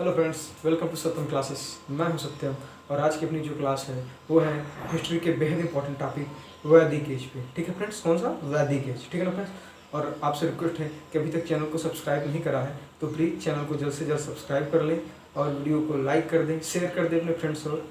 Hello friends, welcome to Satyam classes. मैं हूं सत्यम और आज की अपनी जो क्लास है वो है हिस्ट्री के बेहद इंपॉर्टेंट टॉपिक वैदिक एज पे। ठीक है फ्रेंड्स, कौन सा? वैदिक एज। ठीक है ना फ्रेंड्स। और आपसे रिक्वेस्ट है कि अभी तक चैनल को सब्सक्राइब नहीं करा है तो प्लीज़ चैनल को जल्द से जल्द सब्सक्राइब कर लें और वीडियो को लाइक कर दें, शेयर कर दें अपने फ्रेंड्स और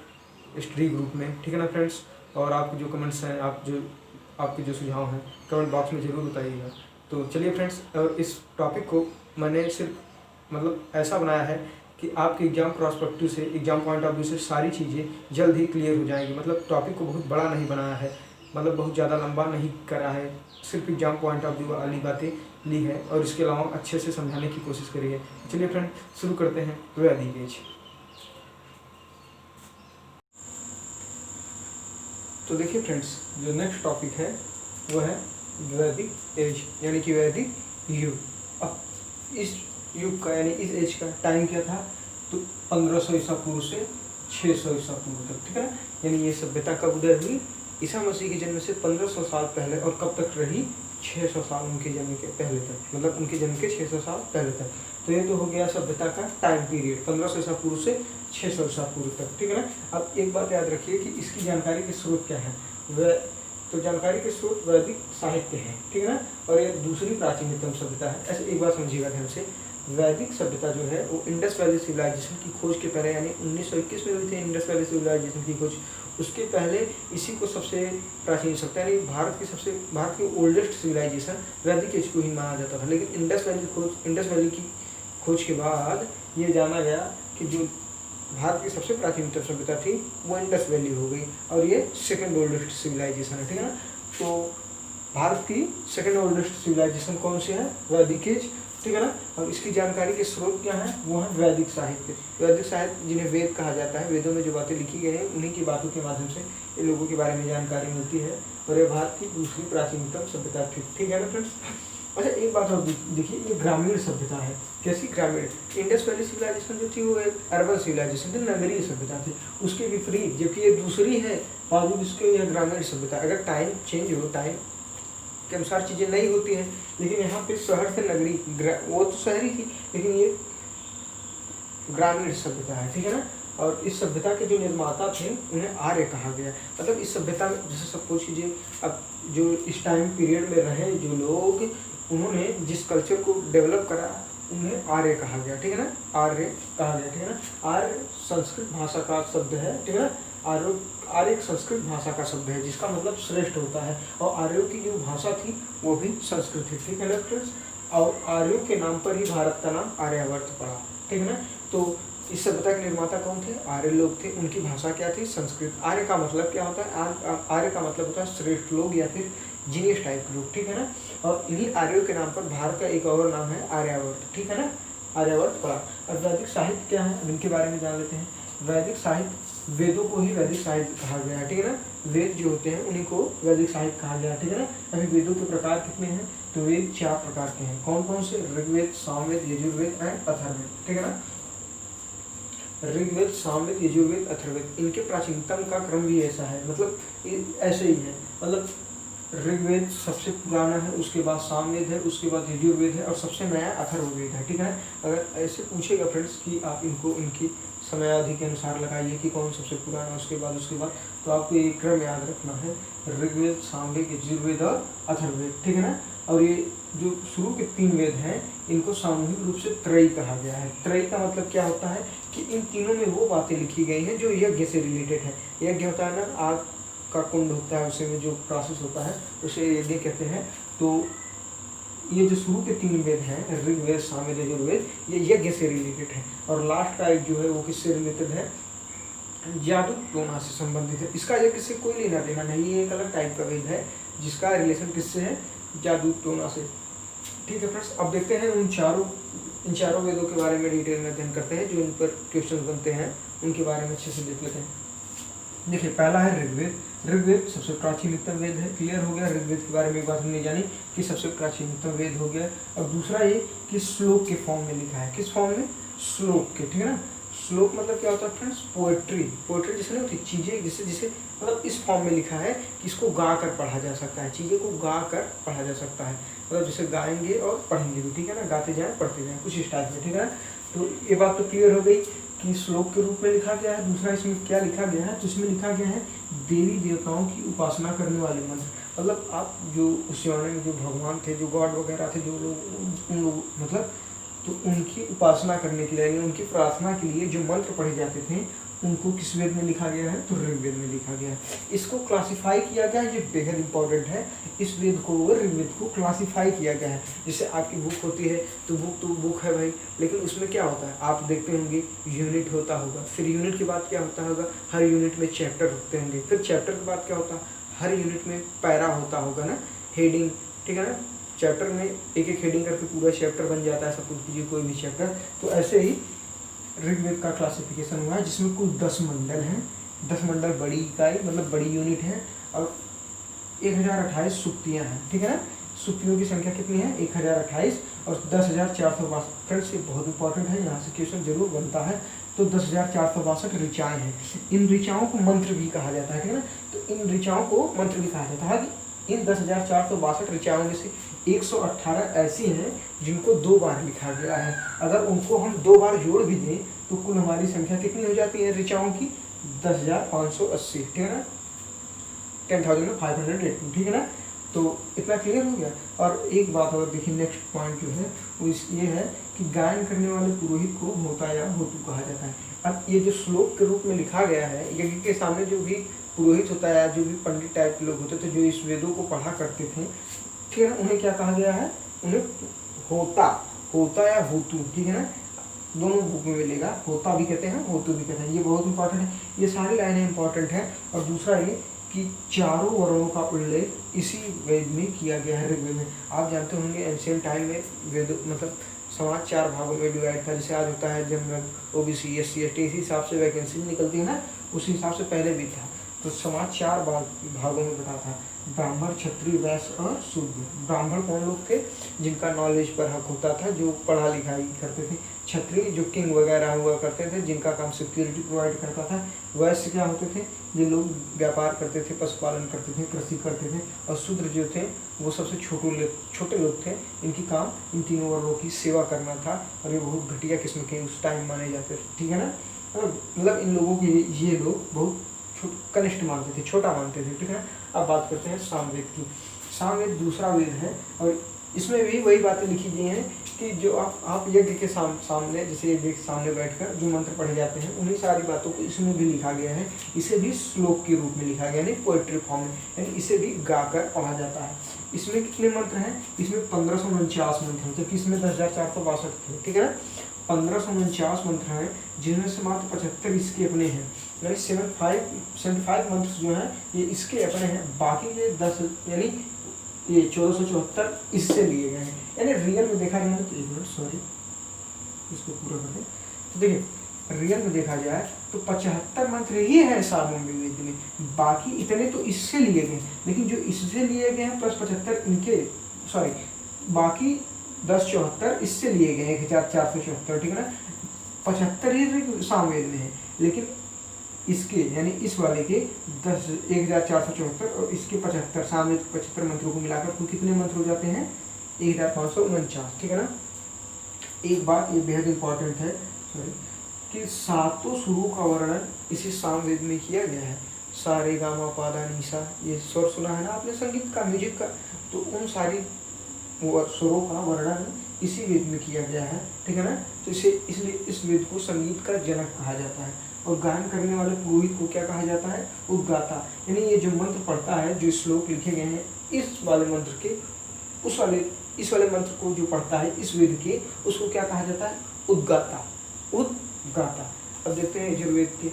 हिस्ट्री ग्रुप में। ठीक है ना फ्रेंड्स। और आपके जो कमेंट्स हैं, आपके जो सुझाव हैं कमेंट बॉक्स में ज़रूर बताइएगा। तो चलिए फ्रेंड्स, और इस टॉपिक को मैंने सिर्फ ऐसा बनाया है कि आपके एग्जाम प्रॉस्पेक्टिव से, एग्जाम पॉइंट ऑफ व्यू से सारी चीज़ें जल्द ही क्लियर हो जाएंगी। टॉपिक को बहुत बड़ा नहीं बनाया है, बहुत ज़्यादा लंबा नहीं करा है, सिर्फ एग्जाम पॉइंट ऑफ व्यू वाली बातें ली है और इसके अलावा अच्छे से समझाने की कोशिश करी है। चलिए फ्रेंड, शुरू करते हैं वैदिक एज। तो देखिए फ्रेंड्स, जो नेक्स्ट टॉपिक है वो है वैदिक एज, यानी कि वैदिक युग। अब इस युग का यानी इस एज का टाइम क्या था? तो 1500 ईसा पूर्व से 600 ईसा पूर्व तक। ठीक है ना। यानी ये सभ्यता कब उदय हुई? ईसा मसीह के जन्म से 1500 साल पहले। और कब तक रही? 600 साल उनके जन्म के पहले तक, उनके जन्म के 600 साल पहले तक। तो ये तो हो गया सभ्यता का टाइम पीरियड, 1500 ईसा पूर्व से 600 ईसा पूर्व तक। ठीक है ना। अब एक बात याद रखिए कि इसकी जानकारी के स्रोत क्या है। वह तो जानकारी के स्रोत वैदिक साहित्य है। ठीक है ना। और ये दूसरी प्राचीनतम सभ्यता है। ऐसे एक बात समझिएगा ध्यान से, वैदिक सभ्यता जो है वो इंडस वैली सिविलाइजेशन की खोज के पहले, यानी 1921 में हुई थी इंडस वैली सिविलाइजेशन की खोज। उसके पहले इसी को सबसे प्राचीन सभ्यता, यानी भारत की ओल्डेस्ट सिविलाइजेशन वैदिक एज को ही माना जाता था। लेकिन इंडस वैली की खोज के बाद ये जाना गया कि जो भारत की सबसे प्राचीनतम सभ्यता थी वो इंडस वैली हो गई और ये सेकेंड ओल्डेस्ट सिविलाइजेशन है। ठीक है ना। तो भारत की सेकेंड ओल्डेस्ट सिविलाइजेशन कौन सी है? वैदिक एज। ठीक है ना। और इसकी जानकारी के स्रोत क्या है? वो है वैदिक साहित्य। वैदिक साहित्य जिन्हें वेद कहा जाता है, वेदों में जो बातें लिखी गई हैं उन्हीं की बातों के माध्यम से इन लोगों के बारे में जानकारी मिलती है और ये भारत की दूसरी प्राचीनतम सभ्यता थी। ठीक है ना फ्रेंड्स। अच्छा, एक बात और देखिए, ये ग्रामीण सभ्यता है। कैसी ग्रामीण? इंडस वैली सिविलाइजेशन जो थी वो एक अर्बन सिविलाइजेशन थी, नगरीय सभ्यता थी। उसके विपरीत जबकि ये दूसरी है, बावजूद इसके यह ग्रामीण सभ्यता। अगर टाइम चेंज हो, टाइम के अनुसार चीज़ें नई होती हैं, लेकिन यहाँ पे शहर से नगरी, वो तो शहरी थी लेकिन ये ग्रामीण सभ्यता है। ठीक है ना। और इस सभ्यता के जो निर्माता थे उन्हें आर्य कहा गया। इस सभ्यता में जैसे सपोज कीजिए, अब जो इस टाइम पीरियड में रहे जो लोग, उन्होंने जिस कल्चर को डेवलप करा उन्हें आर्य कहा गया। ठीक है ना। आर्य कहा गया। ठीक है ना। आर्य संस्कृत भाषा का शब्द है। ठीक है ना। आर्य एक संस्कृत भाषा का शब्द है जिसका मतलब श्रेष्ठ होता है, और आर्यों की जो भाषा थी वो भी संस्कृत थी। ठीक है ना फ्रेंड्स। और आर्यों के नाम पर ही भारत का नाम आर्यावर्त पड़ा। ठीक है ना। तो इस सभ्यता के निर्माता कौन थे? आर्य लोग थे। उनकी भाषा क्या थी? संस्कृत। आर्य का मतलब क्या होता है? आर्य का मतलब होता है श्रेष्ठ लोग या फिर जीनियस टाइप के लोग। ठीक है ना। और इन्हीं आर्यों के नाम पर भारत का एक और नाम है आर्यावर्त। ठीक है ना। आर्यावर्त पड़ा। अब वैदिक साहित्य क्या है, इनके बारे में जान लेते हैं। वैदिक साहित्य, वेदों को ही वैदिक साहित्य कहा गया है। ठीक है ना। वेद जो होते हैं उन्हीं को वैदिक साहित्य कहा गया है। ठीक है ना। अभी वेदों के प्रकार कितने हैं? तो वेद 4 प्रकार के हैं। कौन कौन से? ऋग्वेद, सामवेद, यजुर्वेद एंड अथर्ववेद। ठीक है ना। ऋग्वेद, सामवेद, यजुर्वेद, अथर्ववेद, इनके प्राचीनतम का क्रम भी ऐसा है, ऐसे ही है। ऋग्वेद सबसे पुराना है, उसके बाद सामवेद है, उसके बाद यजुर्वेद है और सबसे नया अथर्ववेद है। ठीक है। अगर ऐसे पूछेगा फ्रेंड्स कि आप इनको इनकी समयावधि के अनुसार लगाइए कि कौन सबसे पुराना, उसके बाद तो आपको ये क्रम याद रखना है, ऋग्वेद, सामवेद, यजुर्वेद और अथर्ववेद। ठीक है ना। और ये जो शुरू के 3 वेद हैं इनको सामूहिक रूप से त्रयी कहा गया है। त्रयी का मतलब क्या होता है कि इन तीनों में वो बातें लिखी गई हैं जो यज्ञ से रिलेटेड है। यज्ञ होता है ना, आग का कुंड होता है, उसी में जो प्रोसेस होता है उसे यज्ञ कहते हैं। तो ये जो शुरू के 3 वेद हैं, ऋग्वेद, सामवेद, यजुर्वेद, ये यज्ञ से रिलेटेड है। और लास्ट का एक जो है वो किससे रिलेटेड है? जादू टोना से संबंधित है। इसका यज्ञ से कोई लेना देना नहीं, ये एक अलग टाइप का वेद है जिसका रिलेशन किससे है? जादू टोना से। ठीक है फ्रेंड्स। अब देखते हैं इन चारों वेदों के बारे में डिटेल में अध्ययन करते हैं, जो इन पर क्वेश्चन बनते हैं उनके बारे में अच्छे से देख लेते हैं। देखिए, पहला है ऋग्वेद। ऋग्वेद सबसे प्राचीनतम वेद है। क्लियर हो गया। ऋग्वेद के बारे में एक बात हमने जानी कि सबसे प्राचीनतम वेद हो गया। अब दूसरा ये कि श्लोक के फॉर्म में लिखा है। किस फॉर्म में? श्लोक के। ठीक है ना। श्लोक मतलब क्या होता है फ्रेंड्स? पोएट्री। पोएट्री जिसने होती चीज़ें, जिसे इस फॉर्म में लिखा है कि इसको गा कर पढ़ा जा सकता है, चीज़ें को गा कर पढ़ा जा सकता है, जिसे गाएंगे और पढ़ेंगे भी। ठीक है ना। गाते जाएं पढ़ते जाएं, कुछ इस टाइप में। ठीक है ना। तो ये बात तो क्लियर हो गई कि श्लोक के रूप में लिखा गया है। दूसरा इसमें क्या लिखा गया है, तो इसमें लिखा गया है देवी देवताओं की उपासना करने वाले मंत्र। मतलब आप जो उस जमाने में जो भगवान थे, जो गॉड वगैरह थे, जो लोग उन लोग मतलब तो उनकी उपासना करने के लिए, उनकी प्रार्थना के लिए जो मंत्र पढ़े जाते थे उनको किस वेद में लिखा गया है, तो ऋग्वेद में लिखा गया है। इसको क्लासिफाई किया गया है, ये बेहद इंपॉर्टेंट है। इस वेद को ऋग्वेद को क्लासिफाई किया गया है। जैसे आपकी बुक होती है तो बुक है भाई, लेकिन उसमें क्या होता है आप देखते होंगे यूनिट होता होगा, फिर यूनिट के बाद क्या होता होगा, हर यूनिट में चैप्टर होते होंगे, फिर चैप्टर के बाद क्या होता है, हर यूनिट में पैरा होता होगा ना, हेडिंग, ठीक है ना। चैप्टर में एक एक हेडिंग करके पूरा चैप्टर बन जाता है, सपोज कीजिए कोई भी चैप्टर। तो ऐसे ही ऋग्वेद का क्लासिफिकेशन हुआ है, जिसमें कुल 10 मंडल हैं। 10 मंडल बड़ी इकाई मतलब बड़ी यूनिट है, और 1028 सुक्तियाँ हैं, ठीक है ना। सुक्तियों की संख्या कितनी है, 1028 और 10,462। फ्रेंड्स ये बहुत इंपॉर्टेंट है, यहाँ से क्वेश्चन जरूर बनता है। तो 10,462 ऋचाएँ हैं। इन ऋचाओं को मंत्र भी कहा जाता है, ठीक है ना। तो इन ऋचाओं को मंत्र भी कहा जाता है। इन 10,462 ऋचाओं में से 118 ऐसी हैं जिनको 2 बार लिखा गया है। अगर उनको हम 2 बार जोड़ भी दें तो कुल हमारी संख्या कितनी हो जाती है ऋचाओं की, 10,580, ठीक है ना, 10,580, ठीक है ना। तो इतना क्लियर हो गया। और एक बात और देखिए, नेक्स्ट पॉइंट जो है वो ये है कि गायन करने वाले पुरोहित को होता या होतु कहा जाता है। अब ये जो श्लोक के रूप में लिखा गया है, यज्ञ के सामने जो भी पुरोहित होता है, जो भी पंडित टाइप के लोग होते थे जो इस वेदों को पढ़ा करते थे, ठीक है, उन्हें क्या कहा गया है, उन्हें होता या होतु, ठीक है ना। दोनों बुक में मिलेगा, होता भी कहते हैं, होतु भी कहते हैं। ये बहुत इंपॉर्टेंट है, ये सारी लाइनें इंपॉर्टेंट है। और दूसरा ये कि चारों वर्णों का उल्लेख इसी वेद में किया गया है, ऋग्वेद में। आप जानते होंगे एंशिएंट टाइम में वेद मतलब समाज 4 भागों में डिवाइड था। जैसे आज होता है जनरल, ओबीसी, एससी, एसटी, इसी हिसाब से वैकेंसी निकलती है ना, उसी हिसाब से पहले भी था। तो समाज 4 भागों में बटा था, ब्राह्मण, क्षत्रिय, वैश्य और शूद्र। ब्राह्मण कौन लोग थे, जिनका नॉलेज पर हक होता था, जो पढ़ा लिखाई करते थे। क्षत्रिय जो किंग वगैरह हुआ करते थे, जिनका काम सिक्योरिटी प्रोवाइड करता था। वैश्य क्या होते थे, जो लोग व्यापार करते थे, पशुपालन करते थे, कृषि करते थे। और शूद्र जो थे वो सबसे छोटे लोग थे, इनकी काम इन तीनों वर्गों की सेवा करना था। और ये बहुत घटिया किस्म के उस टाइम माने जाते थे, ठीक है ना। मतलब इन लोगों के ये लोग बहुत कनिष्ठ मानते थे, छोटा मानते थे, ठीक है ना। अब बात करते हैं सामवेद की। सामवेद दूसरा वेद है, और इसमें भी वही बातें लिखी गई हैं कि जो आप यज्ञ के सामने, जैसे यज्ञ के सामने बैठकर जो मंत्र पढ़े जाते हैं, उन्हीं सारी बातों को इसमें भी लिखा गया है। इसे भी श्लोक के रूप में लिखा गया, यानी पोएट्री फॉर्म में, यानी इसे भी गाकर पढ़ा जाता है। इसमें कितने मंत्र हैं, इसमें 1549 मंत्र हैं, जबकि इसमें 10,462 थे, ठीक है ना। 1549 मंत्र हैं, जिनमें से मात्र 75 इसके अपने हैं, यानी 75 मंत्र जो हैं ये इसके अपने हैं। बाकी ये 10 यानी ये 1474 इससे लिए गए हैं। यानी रियल में देखा जाए तो, एक मिनट सॉरी, इसको पूरा कर दें। तो देखिए रियल में देखा जाए तो 75 मंत्र ही है सामवेद में, बाकी इतने तो इससे लिए गए। लेकिन जो इससे लिए गए हैं प्लस 75 इनके, सॉरी बाकी 1074 इससे लिए गए, 1474, ठीक है ना। 75 ही सामवेद में है, लेकिन इसके यानी इस वाले के 1474 और इसके 75, सामवेद 75 मंत्रों को मिलाकर कुल कितने मंत्र हो जाते हैं, 1549, ठीक है ना। एक बात ये बेहद इंपॉर्टेंट है, सॉरी, कि 7 सुरों का वर्णन इसी सामवेद में किया गया है। सा रे गा मा पा धा नी सा, ये स्वर सुना है ना आपने संगीत का, म्यूजिक का, तो उन सारी स्वरों का वर्णन इसी वेद में किया गया है, ठीक है ना। तो इसलिए इस वेद को संगीत का जनक कहा जाता है। और गायन करने वाले पुरोहित को क्या कहा जाता है, उद्गाता। यानी ये जो मंत्र पढ़ता है, जो श्लोक लिखे गए हैं इस वाले मंत्र के, इस वाले मंत्र को जो पढ़ता है इस वेद के, उसको क्या कहा जाता है, उद्गाता। अब देखते हैं यजुर्वेद के,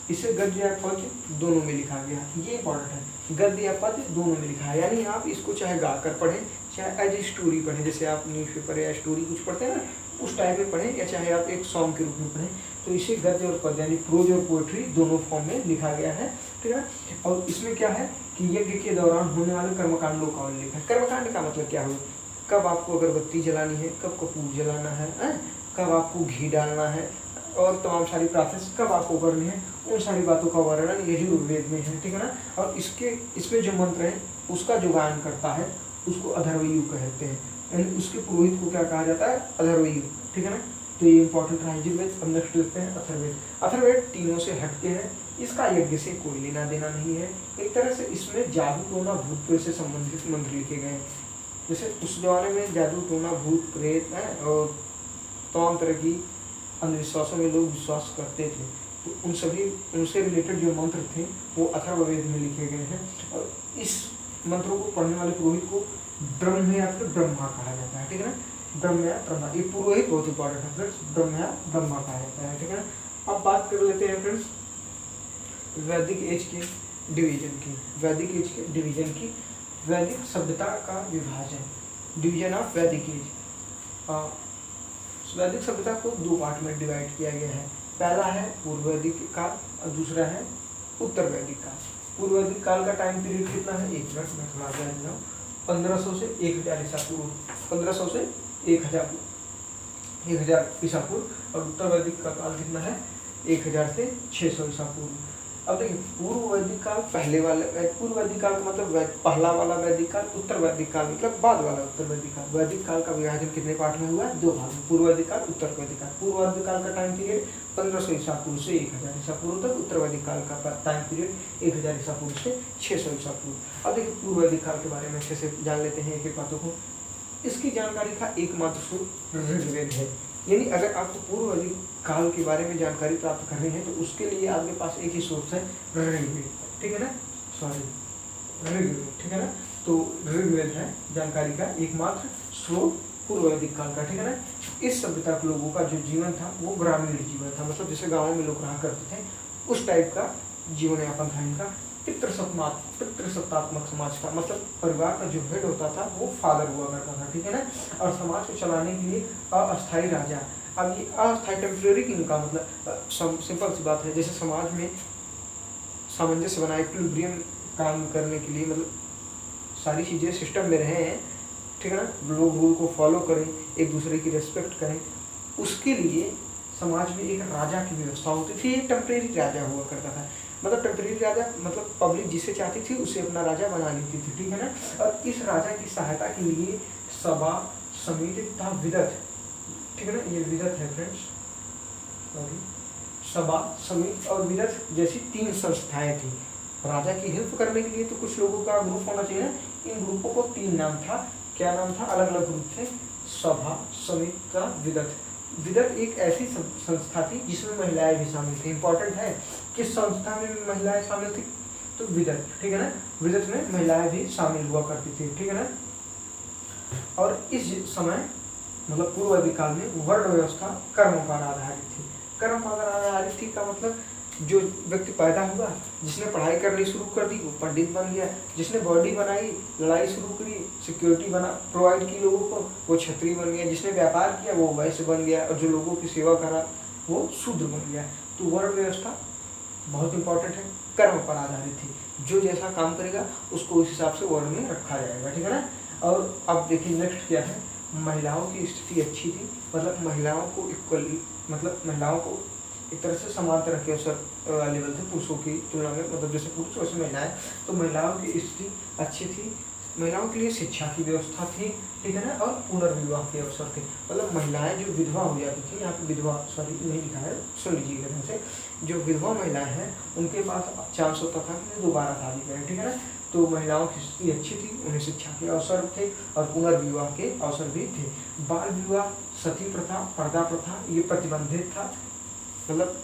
इसे गद्य या पद्य दोनों में लिखा गया, ये इंपॉर्टेंट है, गद्य या पद्य दोनों में लिखा है। यानी आप इसको चाहे गाकर पढ़ें, चाहे एज ए स्टोरी पढ़ें, जैसे आप न्यूज़पेपर या स्टोरी कुछ पढ़ते हैं ना, उस टाइप में पढ़ें, या चाहे आप एक सॉन्ग के रूप में पढ़ें। तो इसे गद्य और पद्य यानी प्रोज और पोएट्री दोनों फॉर्म में लिखा गया है, ठीक है। और इसमें क्या है कि यज्ञ के दौरान होने वाले कर्मकांडों का उल्लेख है। कर्मकांड का मतलब क्या हुआ, कब आपको अगरबत्ती जलानी है, कब कपूर जलाना है, कब आपको घी डालना है, और तमाम सारी प्रोसेस कब आपको करनी है, उन सारी बातों का वर्णन यजुर्वेद में है, ठीक है ना। और इसमें जो मंत्र है उसका जो गायन करता है उसको अथर्वयु कहते हैं, यानी उसके पुरोहित को क्या कहा जाता है, अथर्वयु, ठीक है ना। तो ये इंपॉर्टेंट रहा यजुर्वेद। अब नेक्स्ट देखते हैं अथर्ववेद। अथर्ववेद तीनों से हटके है, इसका यज्ञ से कोई लेना देना नहीं है। एक तरह से इसमें जादू टोना भूत प्रेत से संबंधित मंत्र लिखे गए हैं। जैसे उस जमाने में जादू टोना भूत प्रेत है और तमाम तरह की अंधविश्वासों में लोग विश्वास करते थे, तो उन सभी उनसे रिलेटेड जो मंत्र थे वो अथर्ववेद में लिखे गए हैं। और इस मंत्रों को पढ़ने वाले पुरोहित को ब्रह्म या फिर ब्रह्मा कहा जाता है, ठीक है ना, ब्रह्म या ब्रह्मा। ये पुरोहित बहुत इंपॉर्टेंट है फ्रेंड्स, ब्रह्म या ब्रह्मा कहा जाता है, ठीक है ना। अब बात कर लेते हैं फ्रेंड्स वैदिक एज के डिवीजन की। वैदिक एज के डिवीजन की, वैदिक सभ्यता का विभाजन, डिवीजन ऑफ वैदिक एज। वैदिक सभ्यता को दो पार्ट में डिवाइड किया गया है। पहला है पूर्व वैदिक काल और दूसरा है उत्तर वैदिक काल। पूर्व वैदिक काल का टाइम पीरियड कितना है, एक मिनट मैं थोड़ा ध्यान दूँ, 1500 से 1000 ईसा पूर्व, 1500 से 1000 ईसा पूर्व। और उत्तर वैदिक का काल कितना है, 1000 से 600 ईसा पूर्व। अब देखिए पूर्व वैदिक काल पहले वाले, पूर्व वैदिक काल का मतलब पहला वाला वैदिक काल, उत्तर वैदिक काल मतलब बाद वाला उत्तर वैदिक काल। वैदिक काल का विभाजन कितने पार्ट में हुआ है, दो भाग में, पूर्व वैदिक काल, उत्तर वैदिक काल। पूर्व वैदिक काल का टाइम पीरियड 1500 ईसा पूर्व से 1000 ईसा पूर्व तक, उत्तर वैदिक काल का टाइम पीरियड 1000 ईसा पूर्व से 600 ईसा पूर्व। अब देखिए पूर्व वैदिक काल के बारे में अच्छे से जान लेते हैं एक एक बातों को। इसकी जानकारी का एकमात्र स्रोत ऋग्वेद है। यानी अगर आपको पूर्व वैदिक काल के बारे में जानकारी प्राप्त करनी है तो उसके लिए आपके पास एक ही सोर्स है, ऋग्वेद, ठीक है ना, सॉरी ऋग्वेद, ठीक है ना। तो ऋग्वेद है जानकारी का एकमात्र स्रोत पूर्व वैदिक काल का, ठीक है ना। इस सभ्यता के लोगों का जो जीवन था वो ग्रामीण जीवन था, मतलब जैसे गाँव में लोग रहा करते थे उस टाइप का जीवन यापन था इनका। पितृसत्तात्मक समाज का मतलब परिवार का जो हेड होता था वो फादर हुआ करता था, ठीक है ना। और समाज को चलाने के लिए अस्थायी राजा। अब ये अस्थायी टेम्परेरी इनका मतलब सिंपल सी बात है, जैसे समाज में सामंजस्य बनाए, इक्विलिब्रियम काम करने के लिए, मतलब सारी चीज़ें सिस्टम में रहे हैं, ठीक है ना, लोग रूल को फॉलो करें, एक दूसरे की रेस्पेक्ट करें, उसके लिए समाज में एक राजा की व्यवस्था होती थी। एक टेम्परेरी राजा हुआ करता था, मतलब टेम्परेरी राजा मतलब पब्लिक जिसे चाहती थी उसे अपना राजा बना लेती थी, ठीक है ना। और इस राजा की सहायता के लिए सभा, समिति तथा विदत, ठीक है ना, ये विदत है फ्रेंड्स, सॉरी, सभा, समिति और विदत जैसी 3 संस्थाएं थी। राजा की हेल्प करने के लिए तो कुछ लोगों का ग्रुप होना चाहिए ना, इन ग्रुपों को 3 नाम था। क्या नाम था, अलग अलग ग्रुप थे, सभा, समिति तथा विदत। विदत एक ऐसी संस्था थी जिसमें महिलाएं भी शामिल थी। इंपॉर्टेंट है किस संस्था में महिलाएं शामिल थी, तो विदत, ठीक है ना, विदत में महिलाएं भी शामिल हुआ करती थी, ठीक है ना। और इस समय मतलब पूर्व वैदिक काल में वर्ण व्यवस्था कर्म पर आधारित थी। कर्म पर आधारित थी का मतलब जो व्यक्ति पैदा हुआ, जिसने पढ़ाई करनी शुरू कर दी वो पंडित बन गया, जिसने बॉडी बनाई, लड़ाई शुरू करी, सिक्योरिटी बना प्रोवाइड की लोगों को, वो क्षत्रिय बन गया, जिसने व्यापार किया वो वैश्य बन गया, और जो लोगों की सेवा करा वो शूद्र बन गया। तो वर्ण व्यवस्था बहुत इंपॉर्टेंट है, कर्म पर आधारित थी, जो जैसा काम करेगा उसको उस हिसाब से वर्ण में रखा जाएगा, ठीक है ना। और अब देखिए नेक्स्ट क्या है, महिलाओं की स्थिति अच्छी थी, मतलब महिलाओं को इक्वली, मतलब महिलाओं को एक तरह से समान तरह के अवसर अवेलेबल थे पुरुषों की तुलना में, मतलब जैसे पुरुष वैसे महिलाएं, तो महिलाओं की स्थिति अच्छी थी। महिलाओं के लिए शिक्षा की व्यवस्था थी, ठीक है ना, और पुनर्विवाह के अवसर थे, मतलब महिलाएं जो विधवा हो जाती थी, यहाँ पे विधवा सॉरी नहीं लिखा है, सुन लीजिएगा ध्यान से, जो विधवा महिलाएं हैं उनके पास चांस होता था कि दोबारा शादी करें, ठीक है ना। तो महिलाओं की स्थिति अच्छी थी, उन्हें शिक्षा के अवसर थे और पुनर्विवाह के अवसर भी थे। बाल विवाह, सती प्रथा, पर्दा प्रथा ये प्रतिबंधित था, मतलब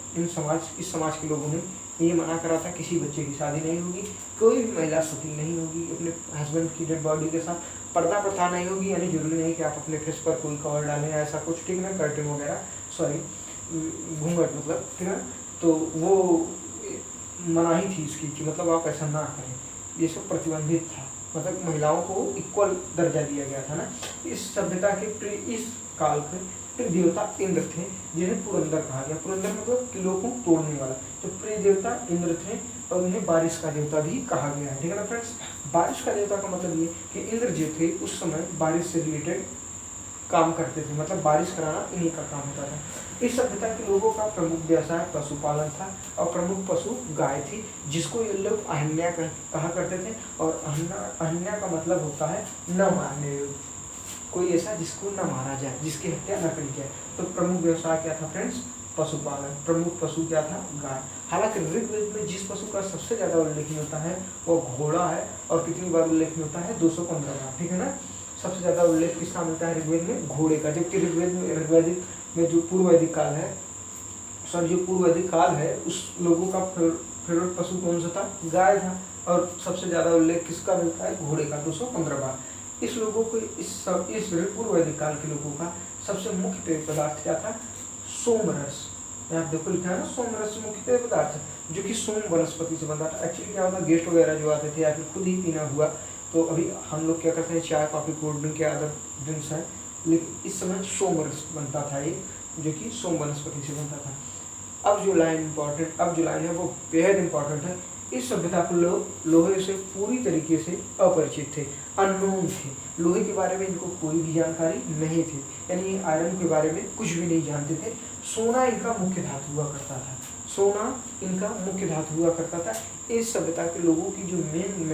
इस समाज के लोगों ने ये मना करा था किसी बच्चे की शादी नहीं होगी, कोई भी महिला सती नहीं होगी अपने हस्बैंड की डेड बॉडी के साथ, पर्दा प्रथा नहीं होगी, यानी जरूरी नहीं कि आप अपने फेस पर कोई कवर डालें ऐसा कुछ, ठीक है, कर्टन वगैरह, सॉरी घूंघट मतलब, ठीक है। तो वो मनाही थी इसकी कि मतलब आप ऐसा ना करें, ये सब प्रतिबंधित था, मतलब महिलाओं को इक्वल दर्जा दिया गया था ना। इस सभ्यता के इस काल के प्रिय देवता इंद्र थे, जिन्हें पुरंदर कहा गया। पुरंदर मतलब किलों को तोड़ने वाला, तो प्रिय देवता इंद्र थे और उन्हें बारिश का देवता भी कहा गया है, ठीक है ना फ्रेंड्स। बारिश का देवता का मतलब ये कि इंद्र जो थे उस समय बारिश से रिलेटेड काम करते थे, मतलब बारिश कराना इन्हीं का काम होता था। इस सभ्यता के लोगों का प्रमुख व्यवसाय पशुपालन था और प्रमुख पशु गाय थी, जिसको ये लोग अहन्या कहा करते थे। और अहन्या का मतलब होता है न मारने योग्य, कोई ऐसा जिसको न मारा जाए, जिसकी हत्या न करी जाए। तो प्रमुख व्यवसाय क्या था फ्रेंड्स? पशुपालन। प्रमुख पशु क्या था? गाय। हालांकि ऋग्वेद में जिस पशु का सबसे ज्यादा उल्लेखनीय होता है वो घोड़ा है, और कितनी बार उल्लेखनीय होता है? 215 बार, ठीक है ना। सबसे ज्यादा उल्लेख किसका मिलता है ऋग्वेद में? घोड़े का। जबकि ऋग्वेदिक में जो पूर्व वैदिक काल है, सॉरी जो पूर्व वैदिक काल है, उस लोगों का फेवरेट पशु कौन सा था? गाय था। और सबसे ज्यादा उल्लेख किसका मिलता है? घोड़े का, 215 बार। इस लोगों को इस पूर्व वैदिक काल के लोगों का सबसे मुख्य पेय पदार्थ क्या था? सोमरस। यहाँ देखो लिखा है ना, सोमरस मुख्य पेय पदार्थ है, जो कि सोम वनस्पति से बनता था। एक्चुअली क्या होता है, गेस्ट वगैरह जो आते थे या फिर खुद ही पीना हुआ, तो अभी हम लोग क्या करते हैं, चाय कॉफी कोल्ड ड्रिंक के अदर ड्रिंक्स है, लेकिन इस समय सोमरस बनता था ये, जो कि सोम वनस्पति से बनता था। अब जो लाइन है वो बेहद इंपॉर्टेंट है। इस सभ्यता को लोग लोहे से पूरी तरीके से अपरिचित थे, अननोन थे। लोहे के बारे में इनको कोई भी जानकारी नहीं थी, यानी आयरन के बारे में कुछ भी नहीं जानते थे। सोना इनका मुख्य धातु हुआ करता था, सोना इनका मुख्य धातु हुआ करता था। इस सभ्यता के लोगों की जो मेन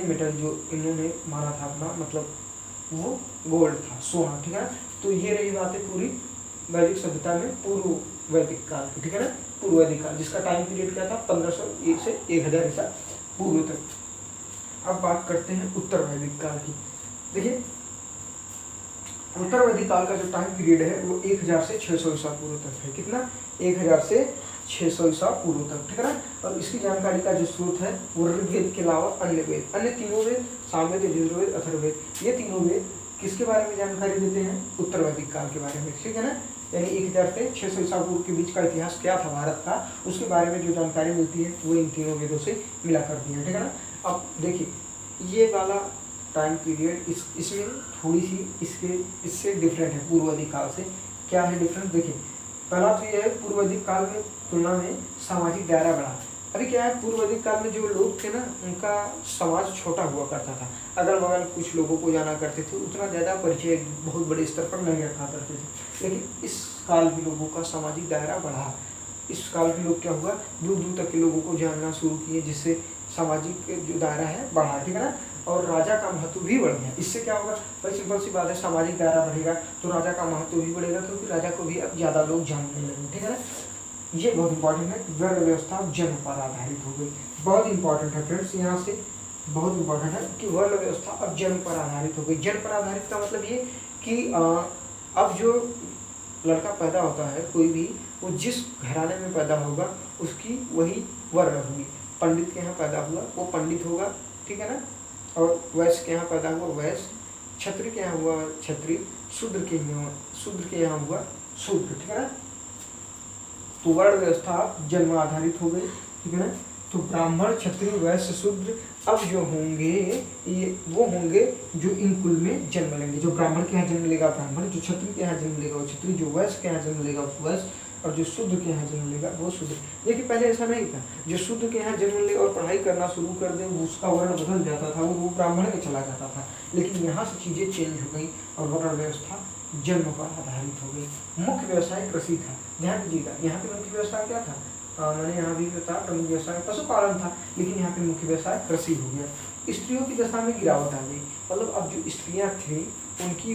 मेटल जो इन्होंने माना था अपना, मतलब वो गोल्ड था, सोना, ठीक है। तो ये रही बातें पूरी वैदिक सभ्यता में पूर्व वैदिक काल की, ठीक है ना, पूर्व वैदिक काल, जिसका टाइम पीरियड क्या था? 1500 से 1000 ईसा पूर्व तक। अब बात करते हैं उत्तर वैदिक काल की। देखिए उत्तर वैदिक काल का जो टाइम पीरियड है वो 1000 से 600 ईसा पूर्व तक है। कितना? 1000 से 600 ईसा पूर्व तक, ठीक है ना। और इसकी जानकारी का जो स्रोत है वो ऋग्वेद के अलावा अन्य वेद, अन्य तीनों वेद, सामवेद, यजुर्वेद, अथर्ववेद, ये तीनों वेद किसके बारे में जानकारी देते हैं? उत्तर वैदिक काल के बारे में, ठीक है ना। यानी 1000 से 600 ईसा पूर्व के बीच का इतिहास क्या था भारत का, उसके बारे में जो जानकारी मिलती है वो इन तीनों वेदों से मिला करती है, ठीक है ना। अब देखिए ये वाला टाइम पीरियड इसमें थोड़ी सी इससे डिफरेंट है पूर्व वैदिक काल से। क्या है डिफरेंस? देखिए पहला तो यह है, पूर्व वैदिक काल में तुलना में सामाजिक दायरा बढ़ा। अभी क्या है, पूर्व वैदिक काल में जो लोग थे ना, उनका समाज छोटा हुआ करता था, अगल बगल कुछ लोगों को जाना करते थे, उतना ज़्यादा परिचय बहुत बड़े स्तर पर नहीं रखा करते थे। लेकिन इस काल के लोगों का सामाजिक दायरा बढ़ा। इस काल के लोग क्या हुआ, दूर दूर तक के लोगों को जानना शुरू किए, जिससे सामाजिक जो दायरा है बढ़ा, ठीक है ना। और राजा का महत्व भी बढ़ गया। इससे क्या होगा भाई, सिंपल सी बात है, सामाजिक दायरा बढ़ेगा तो राजा का महत्व भी बढ़ेगा, क्योंकि राजा को भी अब ज़्यादा लोग जानने लगे, ठीक है ना। ये बहुत इंपॉर्टेंट है। वर्ण व्यवस्था जन्म पर आधारित हो गई, बहुत इंपॉर्टेंट है फ्रेंड्स, यहाँ से बहुत इंपॉर्टेंट है कि वर्ण व्यवस्था अब जन्म पर आधारित हो गई। जन्म पर आधारित का मतलब ये कि अब जो लड़का पैदा होता है कोई भी, वो जिस घराने में पैदा होगा उसकी वही वर्ण होगी। पंडित के यहाँ पैदा हुआ वो पंडित होगा, ठीक है ना, और वैश्य के यहाँ पैदा हुआ वैश्य, क्षत्रिय के यहाँ हुआ क्षत्रिय, शूद्र के यहाँ हुआ शूद्र, ठीक है ना। तो वर्ण व्यवस्था जन्म आधारित हो गई, ठीक है ना। तो ब्राह्मण, क्षत्रिय, वैश्य, शूद्र अब जो होंगे ये वो होंगे जो इन कुल में जन्म लेंगे। जो ब्राह्मण के यहाँ जन्म लेगा ब्राह्मण, जो क्षत्रिय के यहाँ जन्म लेगा वो क्षत्रिय, जो वैश्य के यहाँ जन्म लेगा वो वैश्य, और जो शूद्र के यहाँ जन्म लेगा वो शूद्र। देखिए पहले ऐसा नहीं था, जो शूद्र के यहाँ जन्म ले और पढ़ाई करना शुरू कर दे उसका वर्ण बदल जाता था, वो ब्राह्मण में चला जाता था। लेकिन यहाँ से चीज़ें चेंज हो गई और वर्ण व्यवस्था जन्म पर आधारित हो गई। मुख्य व्यवसाय कृषि था, ध्यान दीजिएगा। यहाँ पे मुख्य व्यवसाय क्या था? मैंने यहाँ भी बताया, प्रमुख व्यवसाय पशुपालन था, लेकिन यहाँ पे मुख्य व्यवसाय कृषि हो गया। स्त्रियों की दशा में गिरावट आ गई, मतलब अब जो स्त्रियाँ थी उनकी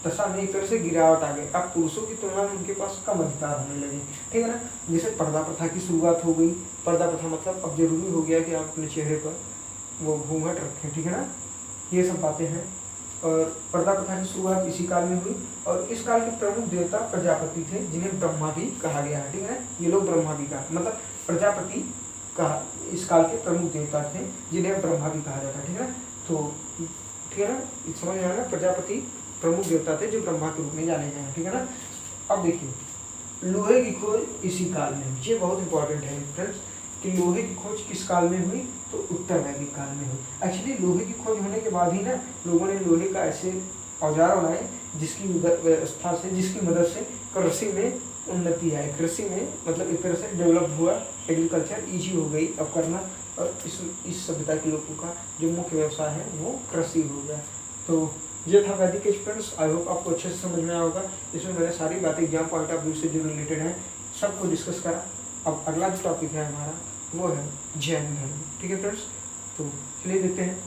दशा में एक तरह से गिरावट आ गई। अब पुरुषों की तुलना में उनके पास कम अधिकार होने लगे, ठीक है ना। जैसे पर्दा प्रथा की शुरुआत हो गई। पर्दा प्रथा मतलब अब जरूरी हो गया कि आप अपने चेहरे पर वो घूंघट रखें, ठीक है ना, ये सब बातें हैं। और पर्दा प्रथा की शुरुआत इसी काल में हुई। और इस काल के प्रमुख देवता प्रजापति थे, जिन्हें ब्रह्मा भी कहा गया है, ठीक है। ये लोग ब्रह्मा भी कहा, मतलब प्रजापति का इस काल के प्रमुख देवता थे, जिन्हें ब्रह्मा भी कहा जाता है, ठीक है ना। तो ठीक है ना, समझ में आया ना, प्रजापति प्रमुख देवता थे जो ब्रह्मा के रूप में जाने गए हैं, ठीक है ना। अब देखिए लोहे की खोज इसी काल में हुई। ये बहुत इंपॉर्टेंट है फ्रेंड्स कि लोहे की खोज किस काल में हुई, तो उत्तर वैदिक काल में हुई। एक्चुअली लोहे की खोज होने के बाद ही ना लोगों ने लोहे का ऐसे औजार बनाए जिसकी व्यवस्था से, जिसकी मदद से कृषि में उन्नति आई। कृषि में मतलब एक तरह से डेवलप हुआ, एग्रीकल्चर ईजी हो गई अब करना। और इस सभ्यता के लोगों का जो मुख्य व्यवसाय है वो कृषि हो गया। तो ये था वैदिक एज फ्रेंड्स। आई होप आपको अच्छे से समझ में आया होगा। इसमें मैंने सारी बातें एग्जाम पॉइंट ऑफ व्यू से जो रिलेटेड हैं सबको डिस्कस करा। अब अगला जो टॉपिक है हमारा वो है जैन धर्म, ठीक है फ्रेंड्स। तो चलिए देखते हैं